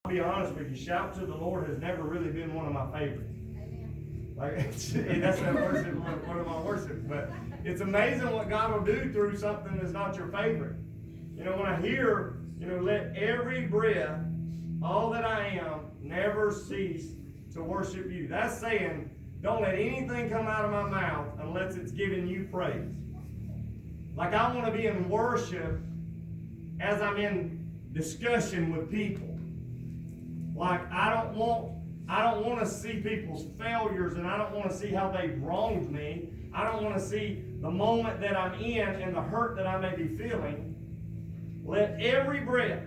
be honest with you, shout to the Lord has never really been one of my favorites. Like, that's not worship, one of my worship. But it's amazing what God will do through something that's not your favorite. You know, when I hear, let every breath, all that I am, never cease to worship you. That's saying, don't let anything come out of my mouth unless it's giving you praise. Like, I want to be in worship as I'm in discussion with people. Like, I don't want to see people's failures, and I don't want to see how they've wronged me. I don't want to see the moment that I'm in and the hurt that I may be feeling. Let every breath,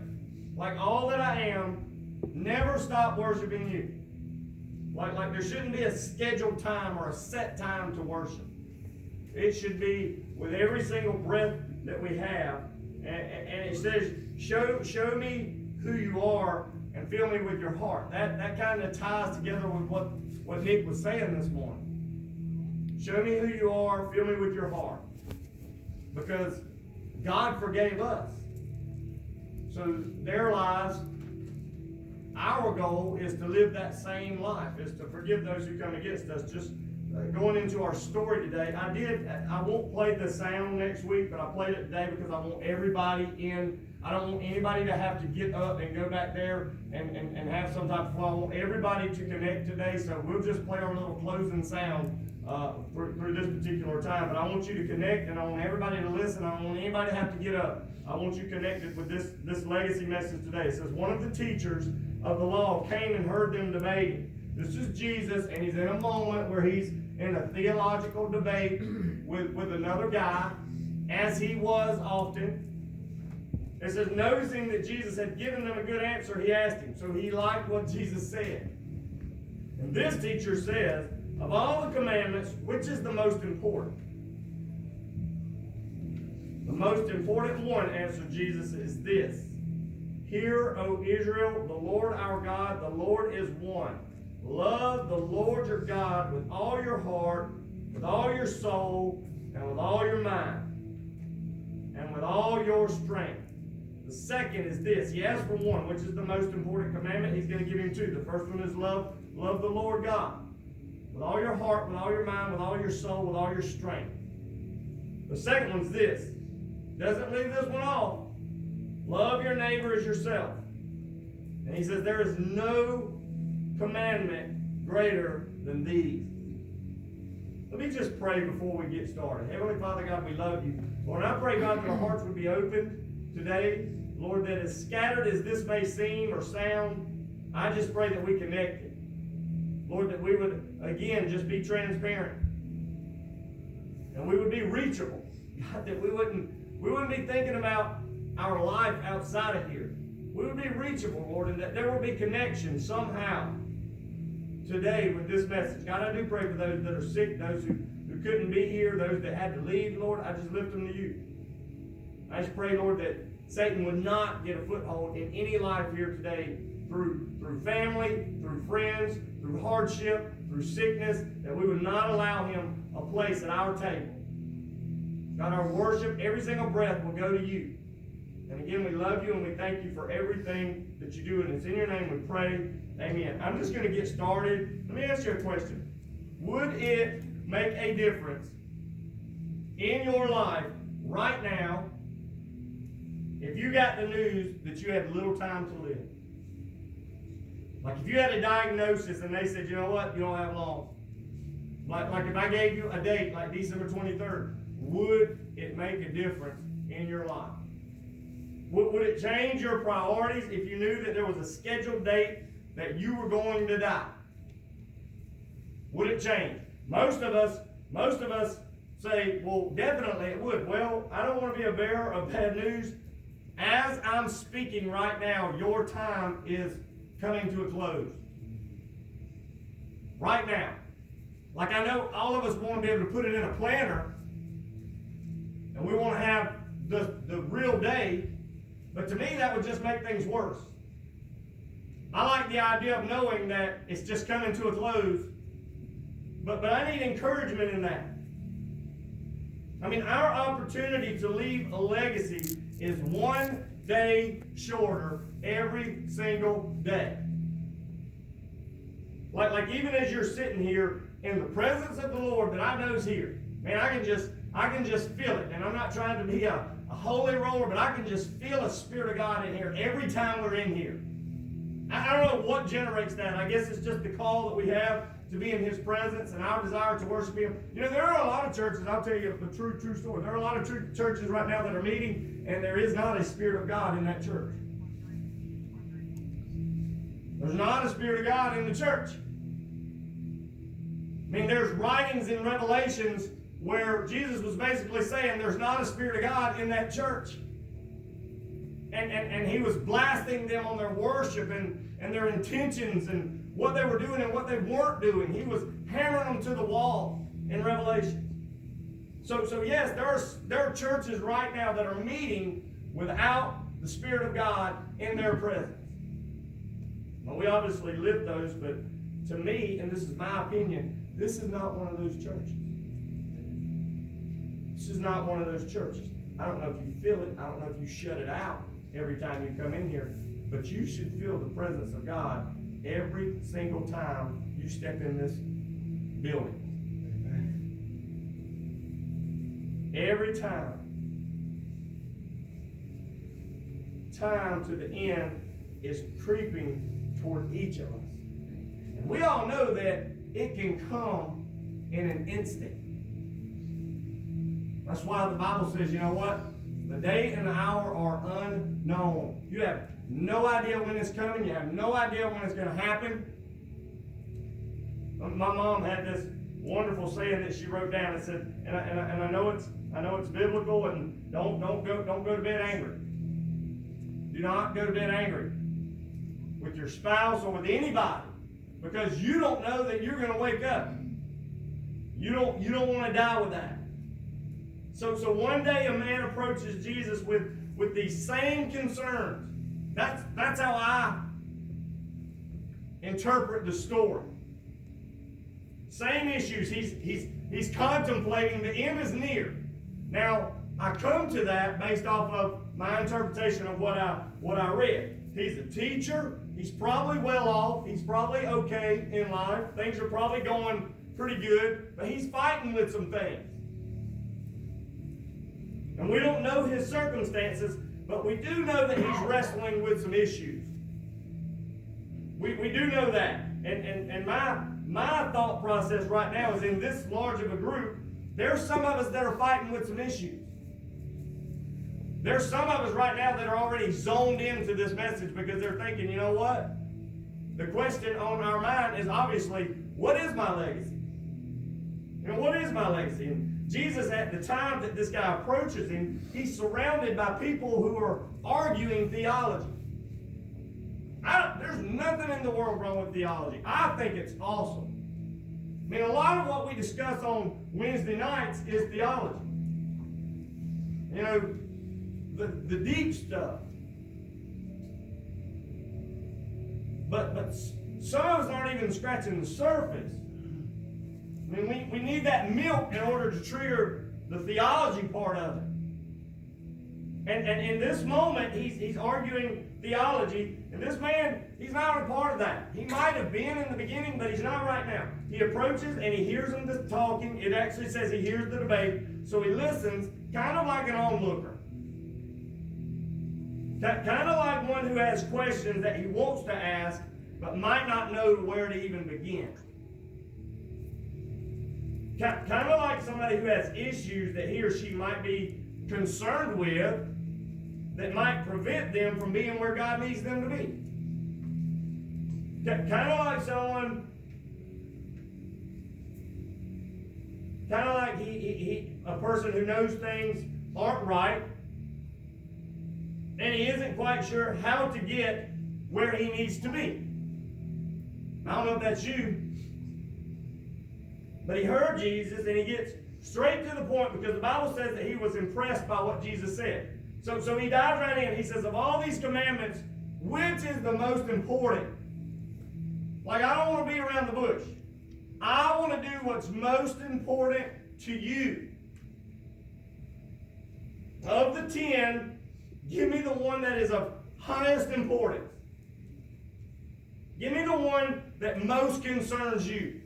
like all that I am, never stop worshiping you. Like there shouldn't be a scheduled time or a set time to worship. It should be with every single breath that we have. And it says, show me who you are and fill me with your heart. That kind of ties together with what Nick was saying this morning. Show me who you are, fill me with your heart. Because God forgave us. So their lives, our goal is to live that same life, is to forgive those who come against us. Just going into our story today, I won't play the sound next week, but I played it today because I want everybody in. I don't want anybody to have to get up and go back there and have some type of flow. I want everybody to connect today, so we'll just play our little closing sound through this particular time. But I want you to connect, and I want everybody to listen. I don't want anybody to have to get up. I want you connected with this legacy message today. It says, one of the teachers of the law came and heard them debating. This is Jesus, and he's in a moment where he's in a theological debate with another guy, as he was often. It says, noticing that Jesus had given them a good answer, he asked him. So he liked what Jesus said. And this teacher says, of all the commandments, which is the most important? The most important one, answered Jesus, is this. Hear, O Israel, the Lord our God, the Lord is one. Love the Lord your God with all your heart, with all your soul, and with all your mind, and with all your strength. The second is this. He asked for one, which is the most important commandment. He's going to give him two. The first one is love the Lord God. With all your heart, with all your mind, with all your soul, with all your strength. The second one's this. Doesn't leave this one off. Love your neighbor as yourself. And he says there is no commandment greater than these. Let me just pray before we get started. Heavenly Father God, we love you. Lord, I pray, God, that our hearts would be opened today. Lord, that as scattered as this may seem or sound, I just pray that we connect it. Lord, that we would, again, just be transparent. And we would be reachable. God, that we wouldn't be thinking about our life outside of here. We would be reachable, Lord, and that there will be connection somehow today with this message. God, I do pray for those that are sick, those who couldn't be here, those that had to leave, Lord. I just lift them to you. I just pray, Lord, that Satan would not get a foothold in any life here today through family, through friends, through hardship, through sickness, that we would not allow him a place at our table. God, our worship, every single breath will go to you. And again, we love you and we thank you for everything that you do. And it's in your name we pray. Amen. I'm just going to get started. Let me ask you a question. Would it make a difference in your life right now if you got the news that you had little time to live? Like if you had a diagnosis and they said, you know what, you don't have long. Like if I gave you a date like December 23rd, would it make a difference in your life? Would it change your priorities if you knew that there was a scheduled date that you were going to die? Would it change? Most of us say, well, definitely it would. Well, I don't want to be a bearer of bad news. As I'm speaking right now, your time is coming to a close. Right now. Like I know all of us want to be able to put it in a planner, and we want to have the real day, but to me that would just make things worse. I like the idea of knowing that it's just coming to a close, but I need encouragement in that. I mean, our opportunity to leave a legacy is one day shorter every single day. Like even as you're sitting here in the presence of the Lord that I know is here, man, I can just feel it. And I'm not trying to be a holy roller, but I can just feel a Spirit of God in here every time we're in here. I don't know what generates that. I guess it's just the call that we have to be in His presence and our desire to worship Him. You know, there are a lot of churches, I'll tell you the true story. There are a lot of churches right now that are meeting, and there is not a Spirit of God in that church. There's not a Spirit of God in the church. I mean, there's writings in Revelations where Jesus was basically saying there's not a Spirit of God in that church. And He was blasting them on their worship and their intentions and what they were doing and what they weren't doing. He was hammering them to the wall in Revelation. So yes, there are churches right now that are meeting without the Spirit of God in their presence. Well, we obviously live those, but to me, and this is my opinion, this is not one of those churches. This is not one of those churches. I don't know if you feel it. I don't know if you shut it out every time you come in here, but you should feel the presence of God every single time you step in this building. Amen. Every time. Time to the end is creeping toward each of us. And we all know that it can come in an instant. That's why the Bible says, you know what? The day and the hour are unknown. You have no idea when it's coming. You have no idea when it's going to happen. My mom had this wonderful saying that she wrote down. It said, and I know it's biblical, and don't go to bed angry. Do not go to bed angry with your spouse or with anybody, because you don't know that you're going to wake up. You don't want to die with that. So one day a man approaches Jesus with these same concerns. That's how I interpret the story. Same issues. He's contemplating. The end is near. Now I come to that based off of my interpretation of what I read. He's a teacher. He's probably well off. He's probably okay in life. Things are probably going pretty good, but he's fighting with some things. And we don't know his circumstances, but we do know that he's wrestling with some issues. We do know that. And my thought process right now is, in this large of a group, there's some of us that are fighting with some issues. There's some of us right now that are already zoned into this message because they're thinking, you know what? The question on our mind is obviously, what is my legacy? And what is my legacy? And Jesus, at the time that this guy approaches him, he's surrounded by people who are arguing theology. There's nothing in the world wrong with theology. I think it's awesome. I mean, a lot of what we discuss on Wednesday nights is theology. You know, the deep stuff. But some of us aren't even scratching the surface. I mean, we need that milk in order to trigger the theology part of it. And in this moment, he's arguing theology, and this man, he's not a part of that. He might have been in the beginning, but he's not right now. He approaches and he hears them talking. It actually says he hears the debate, so he listens, kind of like an onlooker. Kind of like one who has questions that he wants to ask, but might not know where to even begin. Kind of like somebody who has issues that he or she might be concerned with that might prevent them from being where God needs them to be. Kind of like someone, kind of like a person who knows things aren't right, and he isn't quite sure how to get where he needs to be. I don't know if that's you, but he heard Jesus and he gets straight to the point, because the Bible says that he was impressed by what Jesus said. So he dives right in. He says, of all these commandments, which is the most important? Like, I don't want to be around the bush. I want to do what's most important to you. Of the 10, Give me the one that is of highest importance. Give me the one that most concerns you.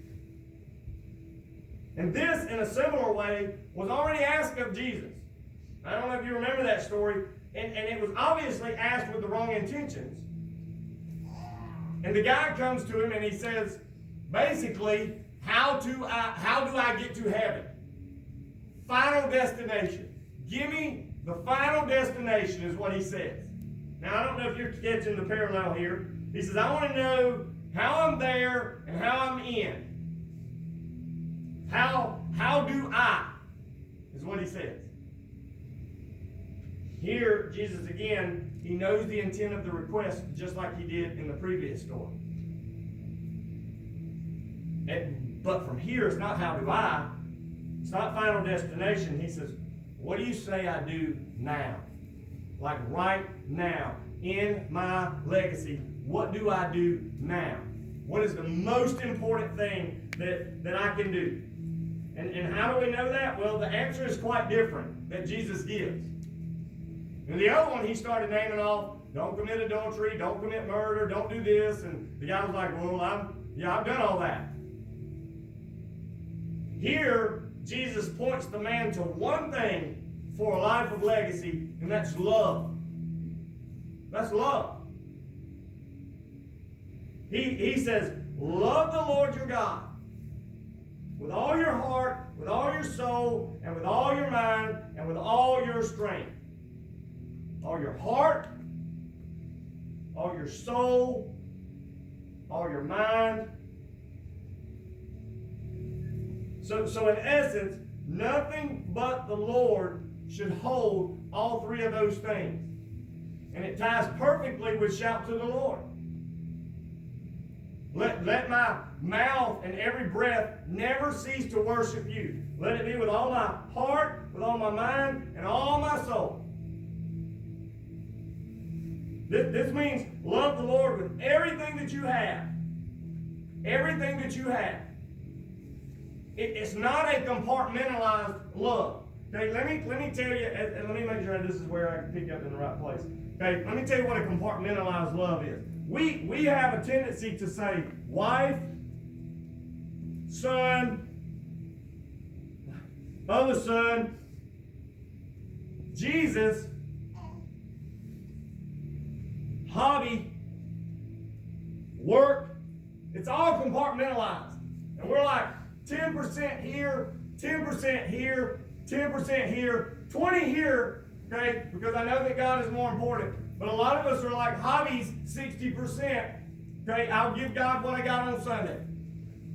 And this, in a similar way, was already asked of Jesus. I don't know if you remember that story. And it was obviously asked with the wrong intentions. And the guy comes to him and he says, basically, how do I get to heaven? Final destination. Give me the final destination is what he says. Now, I don't know if you're catching the parallel here. He says, I want to know how I'm there and how I'm in. How do I? Is what he says. Here, Jesus again, he knows the intent of the request just like he did in the previous story. But from here, it's not how do I. It's not final destination. He says, what do you say I do now? Like right now, in my legacy, what do I do now? What is the most important thing that I can do? And how do we know that? Well, the answer is quite different that Jesus gives. And the other one, he started naming off, don't commit adultery, don't commit murder, don't do this. And the guy was like, well, I've done all that. Here, Jesus points the man to one thing for a life of legacy, and that's love. That's love. He says, love the Lord your God with all your heart, with all your soul, and with all your mind, and with all your strength. All your heart, all your soul, all your mind. So in essence, nothing but the Lord should hold all three of those things. And it ties perfectly with shout to the Lord. Let my mouth and every breath never cease to worship you. Let it be with all my heart, with all my mind, and all my soul. This means love the Lord with everything that you have. Everything that you have. It's not a compartmentalized love. Okay, let me tell you, and let me make sure this is where I can pick up in the right place. Okay, let me tell you what a compartmentalized love is. We have a tendency to say wife, son, other son, Jesus, hobby, work. It's all compartmentalized. And we're like 10% here, 10% here, 10% here, 20 here, okay? Because I know that God is more important. But a lot of us are like hobbies, 60%. Okay, I'll give God what I got on Sunday.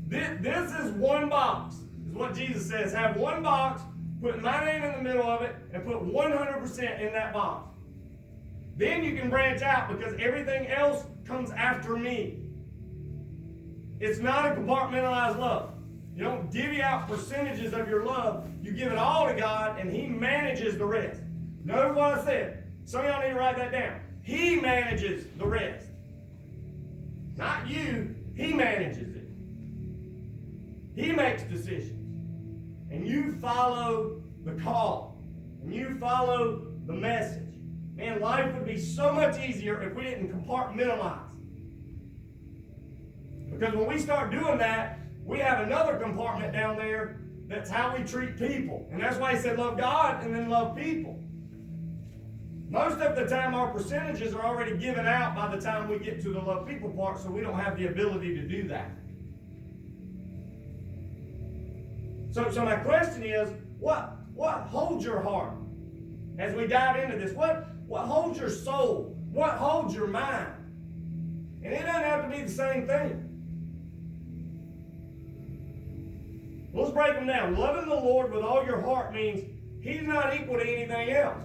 This is one box, is what Jesus says. Have one box, put my name in the middle of it, and put 100% in that box. Then you can branch out because everything else comes after me. It's not a compartmentalized love. You don't divvy out percentages of your love. You give it all to God, and He manages the rest. Notice what I said. Some of y'all need to write that down. He manages the rest. Not you. He manages it. He makes decisions. And you follow the call. And you follow the message. Man, life would be so much easier if we didn't compartmentalize. Because when we start doing that, we have another compartment down there that's how we treat people. And that's why he said love God and then love people. Most of the time our percentages are already given out by the time we get to the love people part, so we don't have the ability to do that. So my question is, what holds your heart as we dive into this? What holds your soul? What holds your mind? And it doesn't have to be the same thing. Let's break them down. Loving the Lord with all your heart means He's not equal to anything else.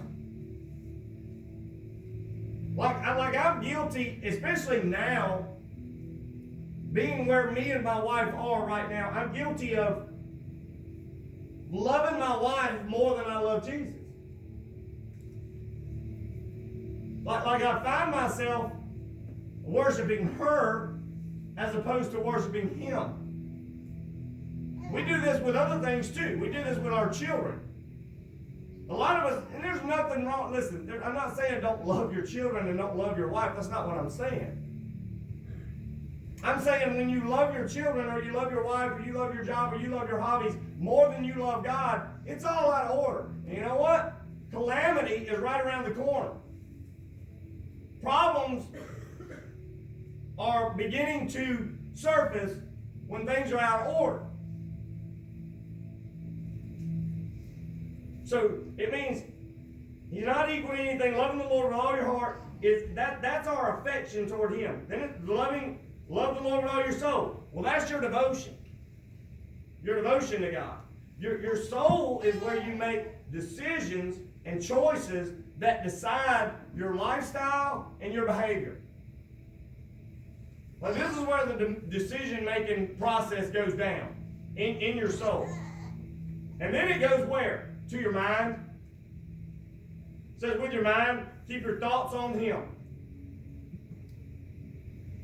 Like I'm guilty, especially now, being where me and my wife are right now, I'm guilty of loving my wife more than I love Jesus. Like I find myself worshiping her as opposed to worshiping Him. We do this with other things too. We do this with our children. A lot of us, and there's nothing wrong. Listen, I'm not saying don't love your children and don't love your wife. That's not what I'm saying. I'm saying when you love your children or you love your wife or you love your job or you love your hobbies more than you love God, it's all out of order. And you know what? Calamity is right around the corner. Problems are beginning to surface when things are out of order. So it means you're not equal to anything. Loving the Lord with all your heart that's our affection toward Him. Then it's love the Lord with all your soul. Well, that's your devotion. Your devotion to God. Your soul is where you make decisions and choices that decide your lifestyle and your behavior. Well, this is where the decision-making process goes down in your soul. And then it goes where? To your mind. It says with your mind, keep your thoughts on Him.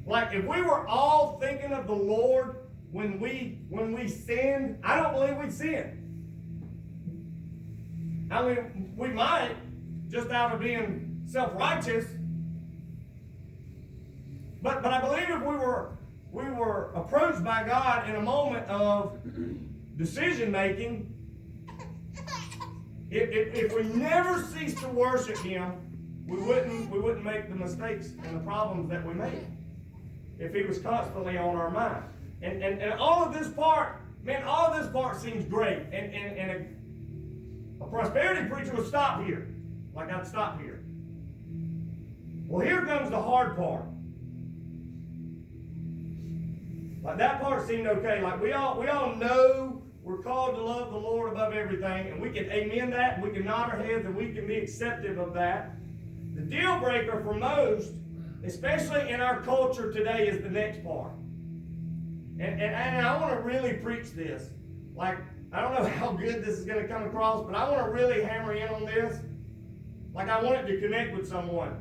Like if we were all thinking of the Lord when we sinned, I don't believe we'd sin. I mean, we might, just out of being self-righteous. But I believe if we were approached by God in a moment of decision making, if we never cease to worship Him, we wouldn't make the mistakes and the problems that we made. If He was constantly on our mind. And all of this part, man, all of this part seems great. And a prosperity preacher would stop here. Like I'd stop here. Well, here comes the hard part. Like that part seemed okay. Like we all know we're called to love the Lord above everything, and we can amen that, and we can nod our heads, and we can be acceptive of that. The deal breaker for most, especially in our culture today, is the next part. And I want to really preach this. Like, I don't know how good this is going to come across, but I want to really hammer in on this. Like, I want it to connect with someone.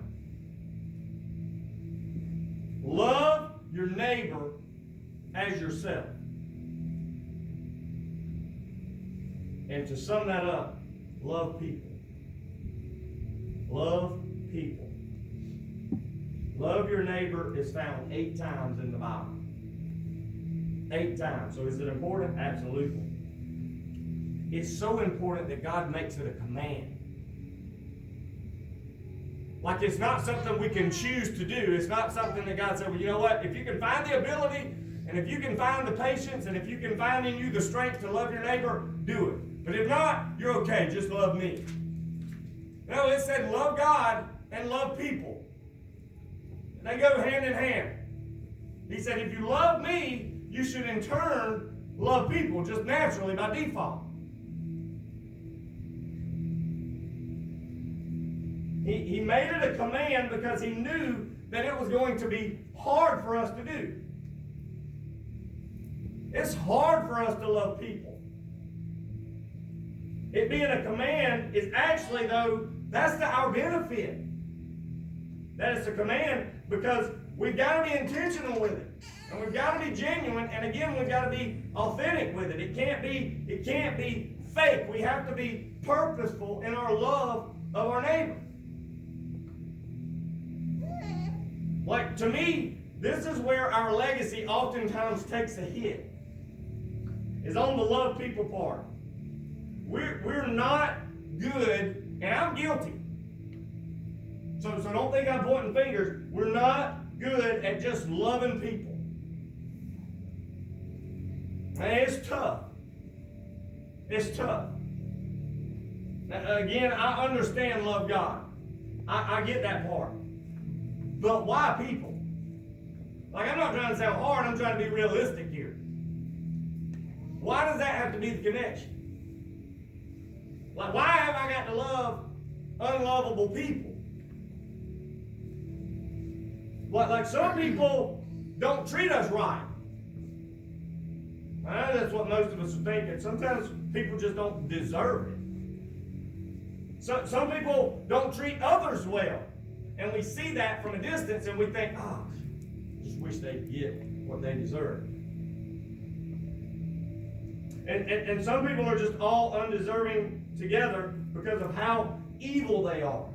Love your neighbor as yourself. And to sum that up, love people. Love people. Love your neighbor is found 8 times in the Bible. 8 times. So is it important? Absolutely. It's so important that God makes it a command. Like it's not something we can choose to do. It's not something that God said, well, you know what? If you can find the ability, and if you can find the patience, and if you can find in you the strength to love your neighbor, do it. But if not, you're okay. Just love me. No, it said love God and love people. They go hand in hand. He said, if you love me, you should in turn love people, just naturally by default. He made it a command because he knew that it was going to be hard for us to do. It's hard for us to love people. It being a command is actually, though, that's to our benefit. That is a command because we've got to be intentional with it. And we've got to be genuine. And again, we've got to be authentic with it. It can't be fake. We have to be purposeful in our love of our neighbor. Like, to me, this is where our legacy oftentimes takes a hit. Is on the love people part. We're not good, and I'm guilty. So don't think I'm pointing fingers. We're not good at just loving people. And it's tough. It's tough. Now, again, I understand love God. I get that part. But why people? Like, I'm not trying to sound hard. I'm trying to be realistic here. Why does that have to be the connection? Like, why have I got to love unlovable people? Like some people don't treat us right. I know that's what most of us are thinking. Sometimes people just don't deserve it. Some people don't treat others well. And we see that from a distance and we think, oh, I just wish they'd get what they deserve. And some people are just all undeserving together because of how evil they are.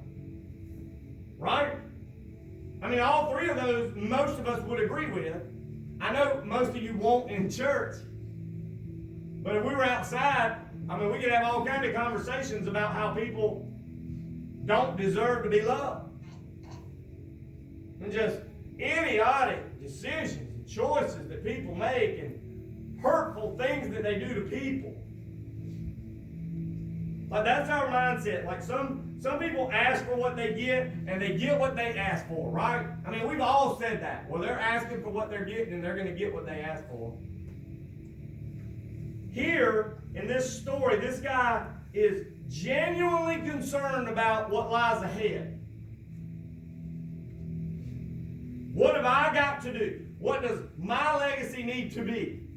Right? I mean, all three of those, most of us would agree with. I know most of you won't in church. But if we were outside, I mean, we could have all kinds of conversations about how people don't deserve to be loved. And just idiotic decisions and choices that people make and hurtful things that they do to people. Like, that's our mindset. Like, some people ask for what they get, and they get what they ask for, right? I mean, we've all said that. Well, they're asking for what they're getting, and they're going to get what they ask for. Here, in this story, this guy is genuinely concerned about what lies ahead. What have I got to do? What does my legacy need to be?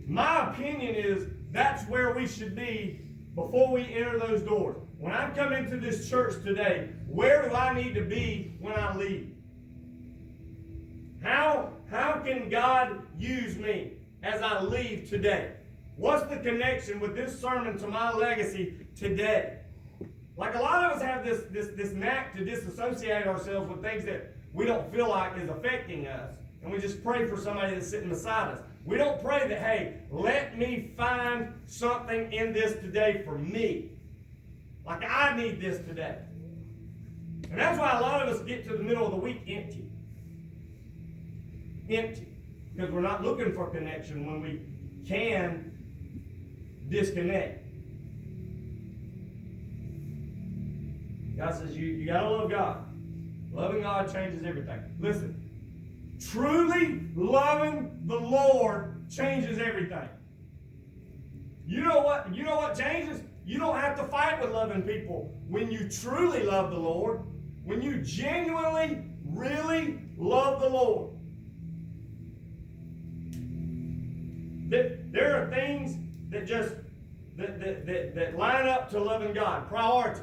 My opinion is that's where we should be before we enter those doors. When I come into this church today, where do I need to be when I leave? How can God use me as I leave today? What's the connection with this sermon to my legacy today? Like, a lot of us have this knack to disassociate ourselves with things that we don't feel like is affecting us. And we just pray for somebody that's sitting beside us. We don't pray that, hey, let me find something in this today for me. Like, I need this today. And that's why a lot of us get to the middle of the week empty. Empty. Because we're not looking for connection when we can disconnect. God says you got to love God. Loving God changes everything. Listen. Truly loving the Lord changes everything. You know what changes? You don't have to fight with loving people when you truly love the Lord. When you genuinely, really love the Lord. There are things that just that line up to loving God. Priorities.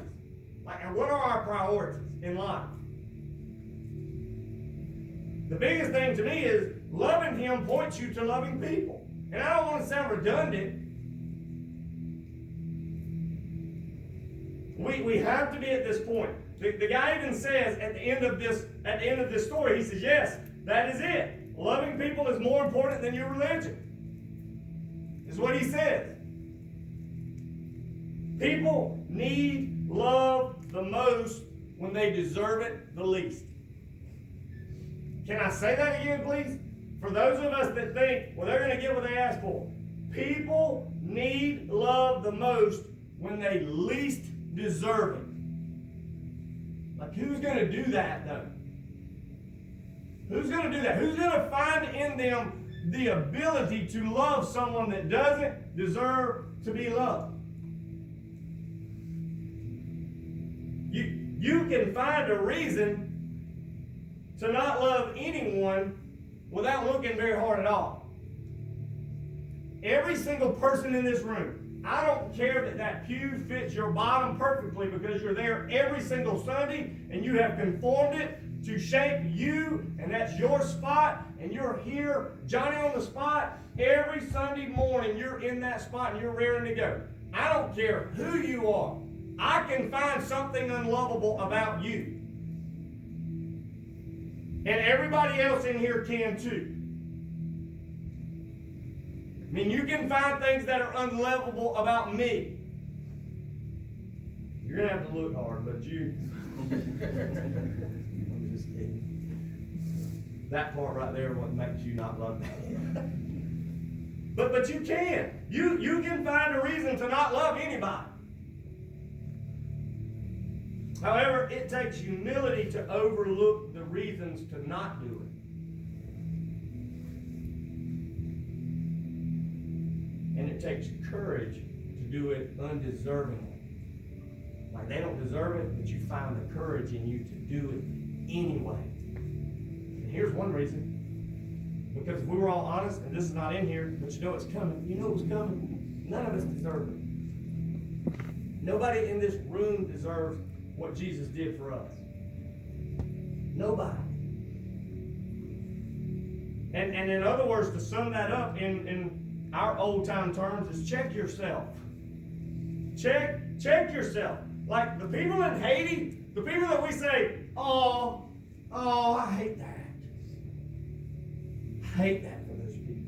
Like, what are our priorities in life? The biggest thing to me is loving Him points you to loving people. And I don't want to sound redundant. We have to be at this point. The guy even says at the end of this story, he says, yes, that is it. Loving people is more important than your religion. Is what he says. People need love the most when they deserve it the least. Can I say that again, please? For those of us that think, well, they're going to get what they ask for. People need love the most when they least deserve it. Like, who's going to do that, though? Who's going to do that? Who's going to find in them the ability to love someone that doesn't deserve to be loved? You can find a reason to not love anyone without looking very hard at all. Every single person in this room, I don't care that pew fits your bottom perfectly because you're there every single Sunday and you have conformed it to shape you, and that's your spot, and you're here, Johnny on the spot, every Sunday morning you're in that spot and you're raring to go. I don't care who you are. I can find something unlovable about you. And everybody else in here can too. I mean, you can find things that are unlovable about me. You're going to have to look hard, but you... I'm just kidding. That part right there what makes you not love me. But you can. You can find a reason to not love anybody. However, it takes humility to overlook the reasons to not do it. And it takes courage to do it undeservingly. Like, they don't deserve it, but you find the courage in you to do it anyway. And here's one reason. Because if we were all honest, and this is not in here, but you know it's coming. You know it's coming. None of us deserve it. Nobody in this room deserves what Jesus did for us. Nobody. And in other words, to sum that up in our old time terms, is check yourself. check yourself. Like the people in Haiti, the people that we say, oh, I hate that. I hate that for those people.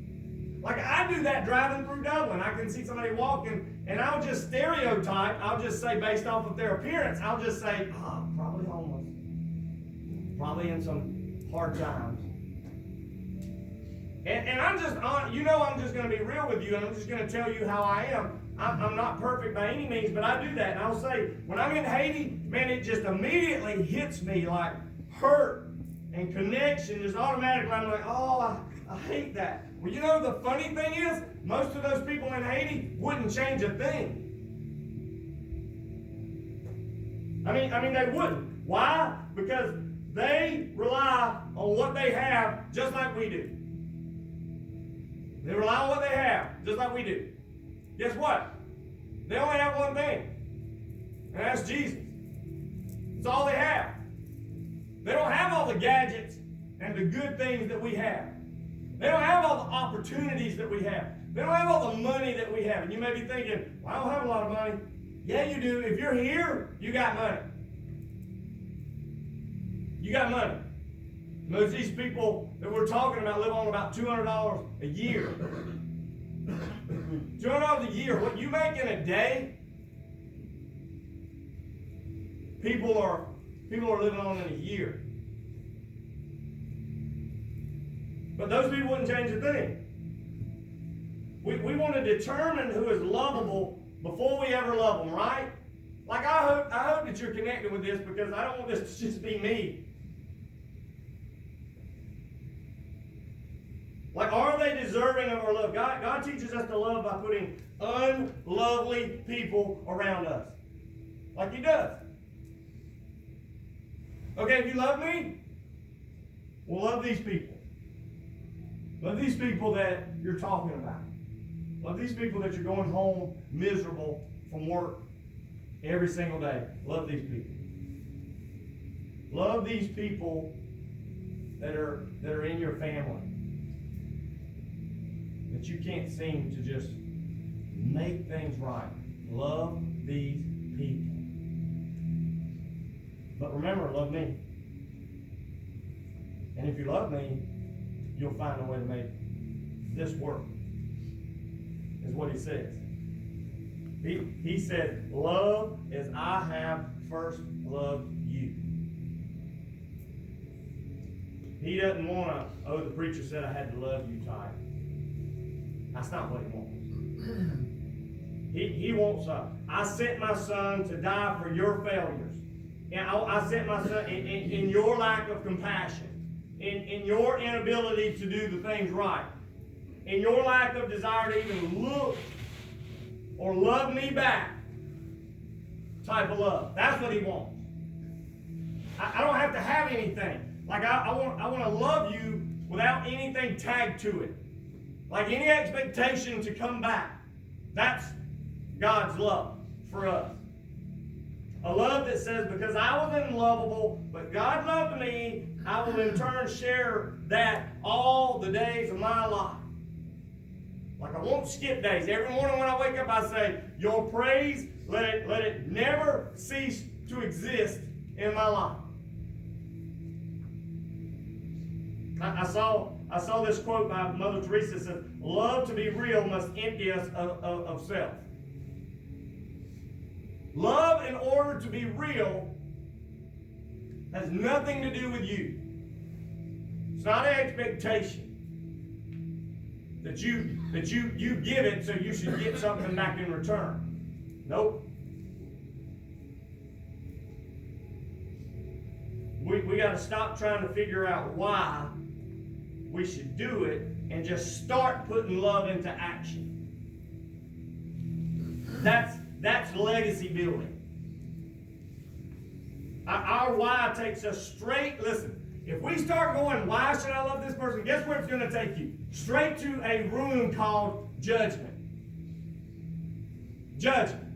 Like I do that driving through Dublin. I can see somebody walking, and I'll just stereotype. I'll just say based off of their appearance, I'll just say, probably homeless. Probably in some hard times. And I'm just on, I'm just going to be real with you, and I'm just going to tell you how I am. I'm not perfect by any means, but I do that. And I'll say, when I'm in Haiti, man, it just immediately hits me like hurt and connection. Just automatically, I'm like, I hate that. Well, the funny thing is, most of those people in Haiti wouldn't change a thing. I mean, they wouldn't. Why? Because they rely on what they have just like we do. They rely on what they have just like we do. Guess what? They only have one thing, and that's Jesus. It's all they have. They don't have all the gadgets and the good things that we have. They don't have all the opportunities that we have. They don't have all the money that we have. And you may be thinking, well, I don't have a lot of money. Yeah, you do. If you're here, you got money. You got money. Most of these people that we're talking about live on about $200 a year. $200 a year. What you make in a day, people are living on in a year. But those people wouldn't change a thing. We want to determine who is lovable before we ever love them, right? Like I hope that you're connected with this, because I don't want this to just be me. Like, are they deserving of our love? God teaches us to love by putting unlovely people around us. Like He does. Okay, if you love me, well, love these people. Love these people that you're talking about. Love these people that you're going home miserable from work every single day. Love these people. Love these people that are in your family, that you can't seem to just make things right. Love these people. But remember, love me. And if you love me, you'll find a way to make this work, is what He says. He said, love as I have first loved you. He doesn't want to, the preacher said I had to love you tight. That's not what He wants. He wants, I sent my Son to die for your failures. And I sent my Son in your lack of compassion, in your inability to do the things right, in your lack of desire to even look or love me back type of love. That's what He wants. I don't have to have anything. Like I want to love you without anything tagged to it. Like any expectation to come back. That's God's love for us. A love that says, because I was unlovable, but God loved me, I will in turn share that all the days of my life. Like I won't skip days. Every morning when I wake up, I say, your praise, let it never cease to exist in my life. I saw this quote by Mother Teresa. It says, love to be real must empty us of self. Love, in order to be real, has nothing to do with you. It's not an expectation that you give it so you should get something back in return. Nope. We got to stop trying to figure out why we should do it and just start putting love into action. That's legacy building. Our why takes us straight. Listen, if we start going, why should I love this person? Guess where it's going to take you? Straight to a room called judgment. Judgment.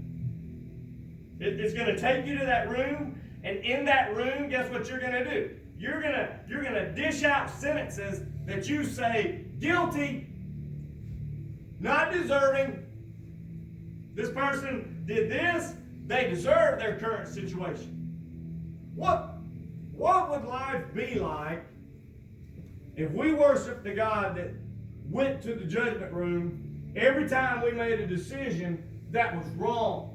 It's going to take you to that room, and in that room, guess what you're going to do? You're going to dish out sentences that you say, guilty, not deserving, This person did this. They deserve their current situation. What would life be like if we worshiped the God that went to the judgment room every time we made a decision that was wrong?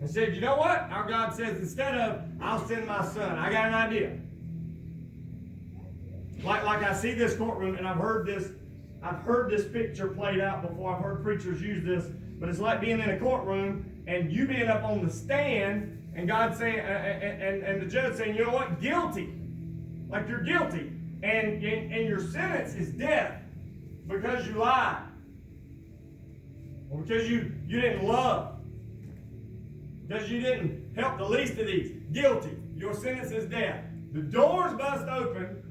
And said, you know what? Our God says, instead of, I'll send my son. I got an idea. Like I see this courtroom, and I've heard this picture played out before. I've heard preachers use this, but it's like being in a courtroom and you being up on the stand, and God saying, and the judge saying, you know what? Guilty. Like you're guilty. And your sentence is death because you lied. Or because you didn't love. Because you didn't help the least of these. Guilty. Your sentence is death. The doors bust open,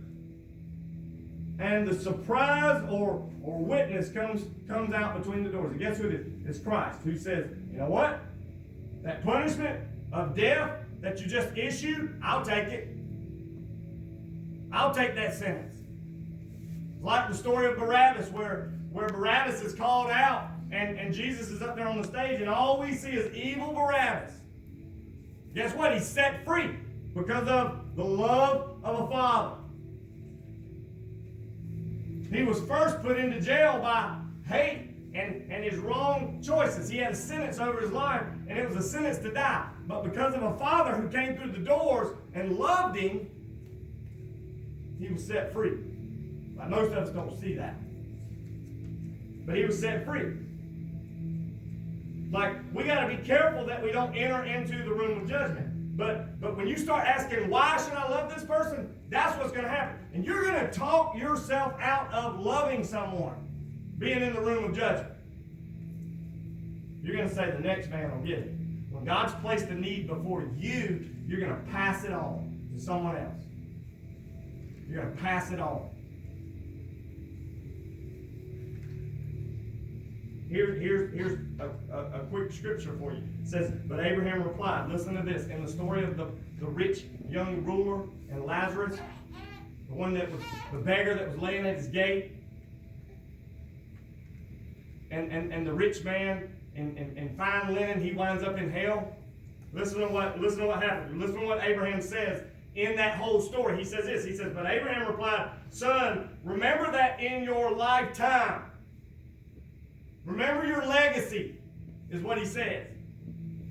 and the surprise or witness comes out between the doors. And guess who it is? It's Christ, who says, you know what? That punishment of death that you just issued, I'll take it. I'll take that sentence. It's like the story of Barabbas, where Barabbas is called out, and Jesus is up there on the stage, and all we see is evil Barabbas. Guess what? He's set free because of the love of a father. He was first put into jail by hate and his wrong choices. He had a sentence over his life, and it was a sentence to die. But because of a father who came through the doors and loved him, he was set free. Like most of us don't see that. But he was set free. Like, we got to be careful that we don't enter into the room of judgment. But when you start asking, why should I love this person? That's what's going to happen. And you're going to talk yourself out of loving someone, being in the room of judgment. You're going to say the next man will get it. When God's placed a need before you, you're going to pass it on to someone else. You're going to pass it on. Here's a quick scripture for you. It says, but Abraham replied, listen to this, in the story of the rich young ruler and Lazarus, the one that was the beggar that was laying at his gate, and the rich man in fine linen, he winds up in hell. Listen to what happened. Listen to what Abraham says in that whole story. He says this. He says, but Abraham replied, son, remember that in your lifetime. Remember your legacy, is what he says.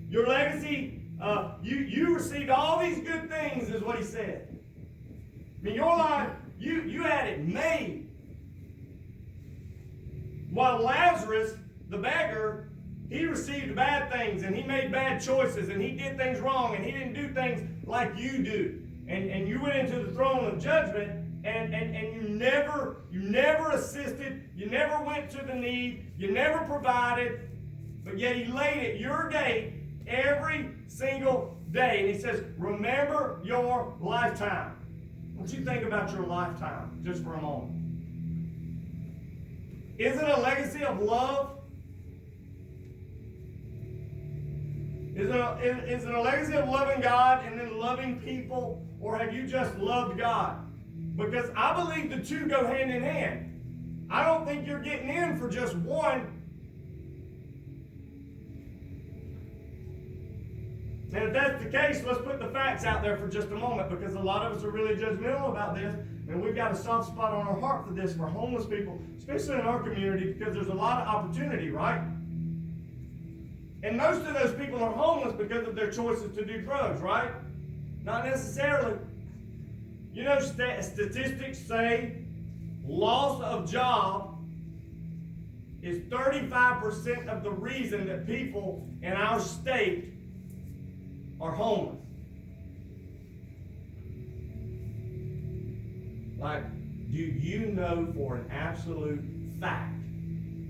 Your legacy, you received all these good things, is what he said. I mean, your life, you had it made. While Lazarus, the beggar, he received bad things, and he made bad choices, and he did things wrong, and he didn't do things like you do. And you went into the throne of judgment, and you never assisted, you never went to the need, you never provided, but yet he laid at your gate every single day. And he says, remember your lifetime. I want you to think about your lifetime just for a moment. Is it a legacy of love? Is it a legacy of loving God and then loving people? Or have you just loved God? Because I believe the two go hand in hand. I don't think you're getting in for just one. And if that's the case, let's put the facts out there for just a moment, because a lot of us are really judgmental about this, and we've got a soft spot on our heart for this, for homeless people, especially in our community, because there's a lot of opportunity, right? And most of those people are homeless because of their choices to do drugs, right? Not necessarily. You know, statistics say loss of job is 35% of the reason that people in our state are homeless. Like, do you know for an absolute fact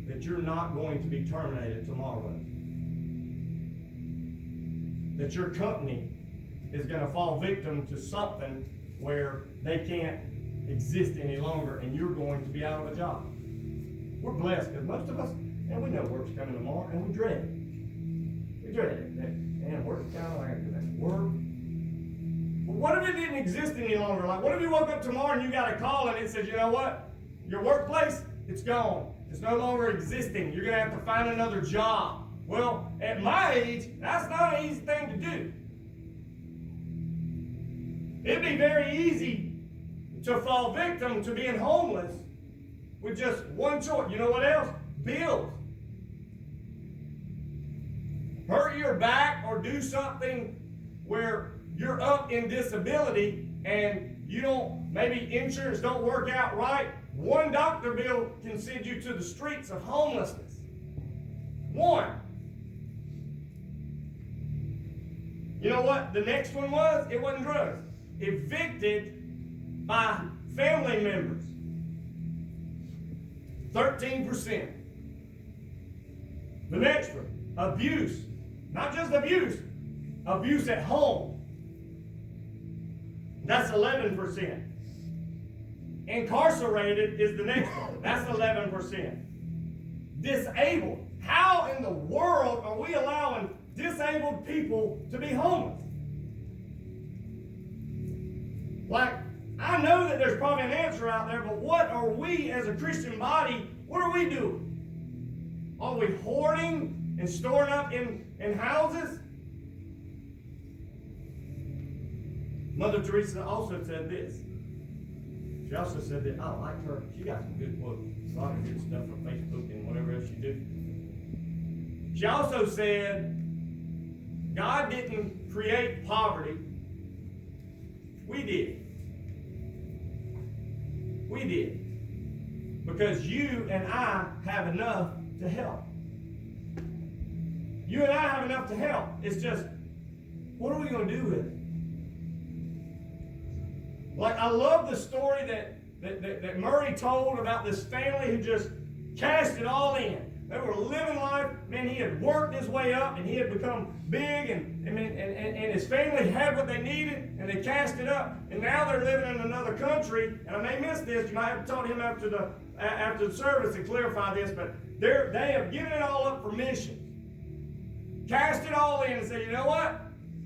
that you're not going to be terminated tomorrow? That your company is going to fall victim to something where they can't exist any longer and you're going to be out of a job. We're blessed because most of us, and we know work's coming tomorrow, and we dread it. We dread it. Man, work's coming, I gotta do that work. But what if it didn't exist any longer? Like, what if you woke up tomorrow and you got a call and it says, you know what? Your workplace It's gone. It's no longer existing. You're going to have to find another job. Well, at my age, that's not an easy thing to do. It'd be very easy to fall victim to being homeless with just one choice. You know what else? Bills. Hurt your back or do something where you're up in disability and you don't, maybe insurance don't work out right. One doctor bill can send you to the streets of homelessness. One. You know what the next one was? It wasn't drugs. Evicted by family members. 13%. The next one, abuse. Not just abuse, abuse at home. That's 11%. Incarcerated is the next one. That's 11%. Disabled. How in the world are we allowing disabled people to be homeless? Like, I know that there's probably an answer out there, but what are we as a Christian body, what are we doing? Are we hoarding and storing up in houses? Mother Teresa also said this. She also said that, I like her. She got some good quotes. A lot of good stuff on Facebook and whatever else she do. She also said, God didn't create poverty. We did. We did. Because you and I have enough to help. You and I have enough to help. It's just, what are we going to do with it? Like, I love the story that Murray told about this family who just cast it all in. They were living life. Man, he had worked his way up and he had become big and his family had what they needed and they cast it up. And now they're living in another country. And I may miss this. You might have to talk to him after the service to clarify this. But they have given it all up for missions. Cast it all in and said, you know what?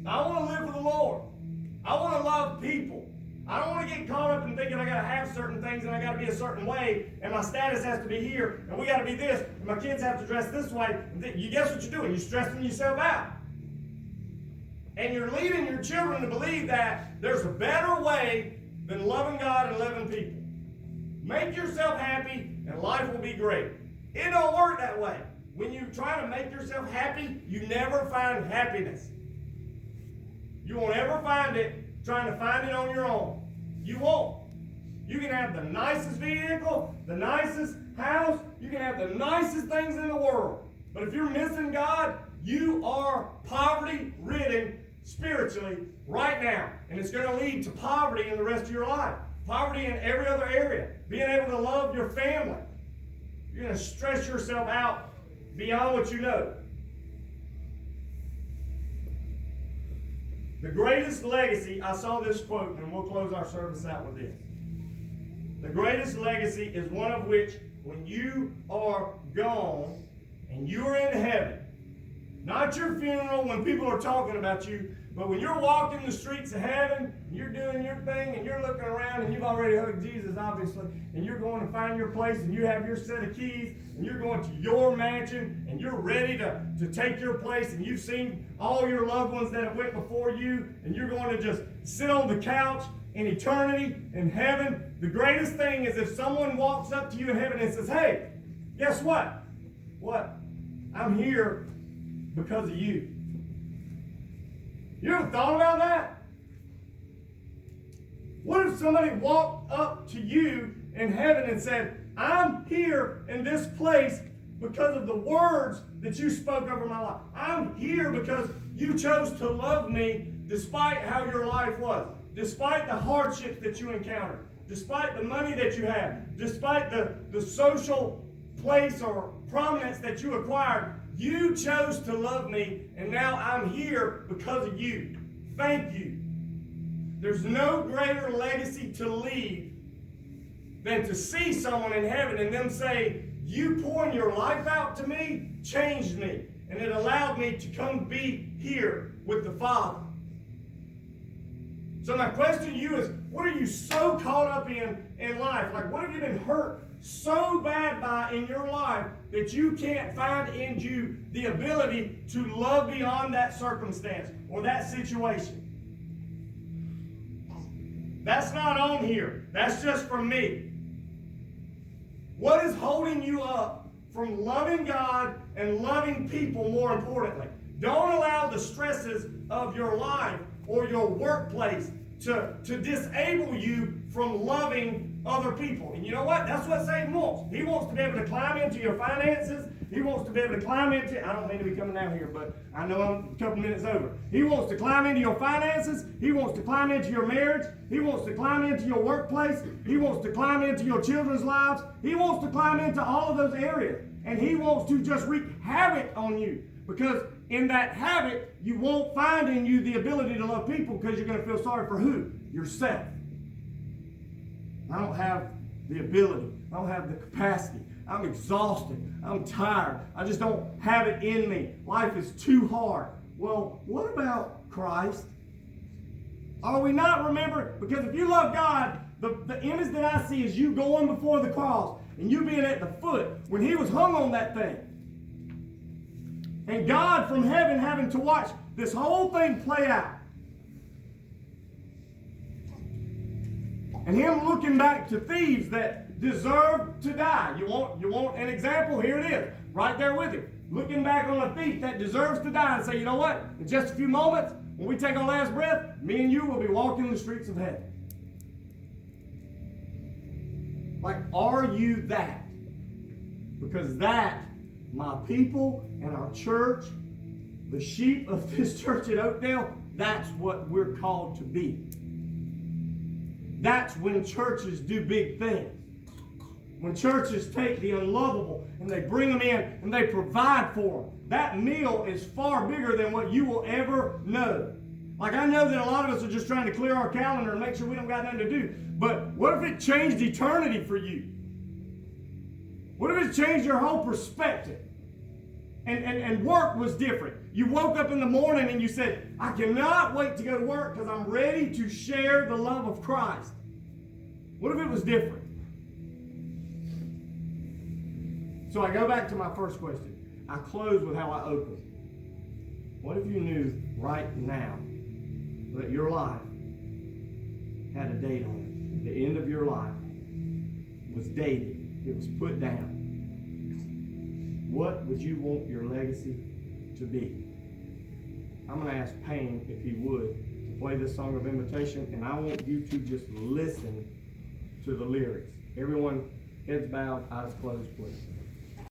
I want to live for the Lord. I want to love people. I don't want to get caught up in thinking I got to have certain things and I got to be a certain way and my status has to be here and we got to be this and my kids have to dress this way. You guess what you're doing? You're stressing yourself out. And you're leading your children to believe that there's a better way than loving God and loving people. Make yourself happy and life will be great. It don't work that way. When you try to make yourself happy, you never find happiness. You won't ever find it trying to find it on your own. You won't. You can have the nicest vehicle, the nicest house, you can have the nicest things in the world. But if you're missing God, you are poverty-ridden spiritually right now. And it's going to lead to poverty in the rest of your life. Poverty in every other area. Being able to love your family. You're going to stress yourself out beyond what you know. The greatest legacy, I saw this quote, and we'll close our service out with this. The greatest legacy is one of which, when you are gone and you're in heaven, not your funeral when people are talking about you, but when you're walking the streets of heaven, and you're doing your thing, and you're looking around, and you've already hugged Jesus, obviously, and you're going to find your place, and you have your set of keys, and you're going to your mansion, and you're ready to take your place, and you've seen all your loved ones that have went before you, and you're going to just sit on the couch in eternity, in heaven. The greatest thing is if someone walks up to you in heaven and says, hey, guess what? What? I'm here because of you. You ever thought about that? What if somebody walked up to you in heaven and said, I'm here in this place because of the words that you spoke over my life. I'm here because you chose to love me despite how your life was, despite the hardships that you encountered, despite the money that you had, despite the social place or prominence that you acquired. You chose to love me, and now I'm here because of you. Thank you. There's no greater legacy to leave than to see someone in heaven and them say, you pouring your life out to me changed me, and it allowed me to come be here with the Father. So my question to you is, what are you so caught up in life? Like, what have you been hurt so bad by in your life that you can't find in you the ability to love beyond that circumstance or that situation? That's not on here. That's just for me. What is holding you up from loving God and loving people more importantly? Don't allow the stresses of your life or your workplace to disable you from loving other people. And you know what? That's what Satan wants. He wants to be able to climb into your finances. He wants to be able to climb into, I don't mean to be coming down here, but I know I'm a couple minutes over. He wants to climb into your finances. He wants to climb into your marriage. He wants to climb into your workplace. He wants to climb into your children's lives. He wants to climb into all of those areas. And he wants to just wreak havoc on you. Because in that havoc, you won't find in you the ability to love people because you're going to feel sorry for who? Yourself. I don't have the ability. I don't have the capacity. I'm exhausted. I'm tired. I just don't have it in me. Life is too hard. Well, what about Christ? Are we not remembering? Because if you love God, the image that I see is you going before the cross and you being at the foot when he was hung on that thing. And God from heaven having to watch this whole thing play out. And him looking back to thieves that deserve to die. You want an example? Here it is. Right there with him. Looking back on a thief that deserves to die and say, you know what? In just a few moments, when we take our last breath, me and you will be walking the streets of heaven. Like, are you that? Because that, my people and our church, the sheep of this church at Oakdale, that's what we're called to be. That's when churches do big things. When churches take the unlovable and they bring them in and they provide for them. That meal is far bigger than what you will ever know. Like, I know that a lot of us are just trying to clear our calendar and make sure we don't got nothing to do. But what if it changed eternity for you? What if it changed your whole perspective? And work was different. You woke up in the morning and you said, I cannot wait to go to work because I'm ready to share the love of Christ. What if it was different? So I go back to my first question. I close with how I opened. What if you knew right now that your life had a date on it? The end of your life was dated. It was put down. What would you want your legacy to be? I'm going to ask Payne if he would to play this song of invitation, and I want you to just listen to the lyrics. Everyone, heads bowed, eyes closed, please.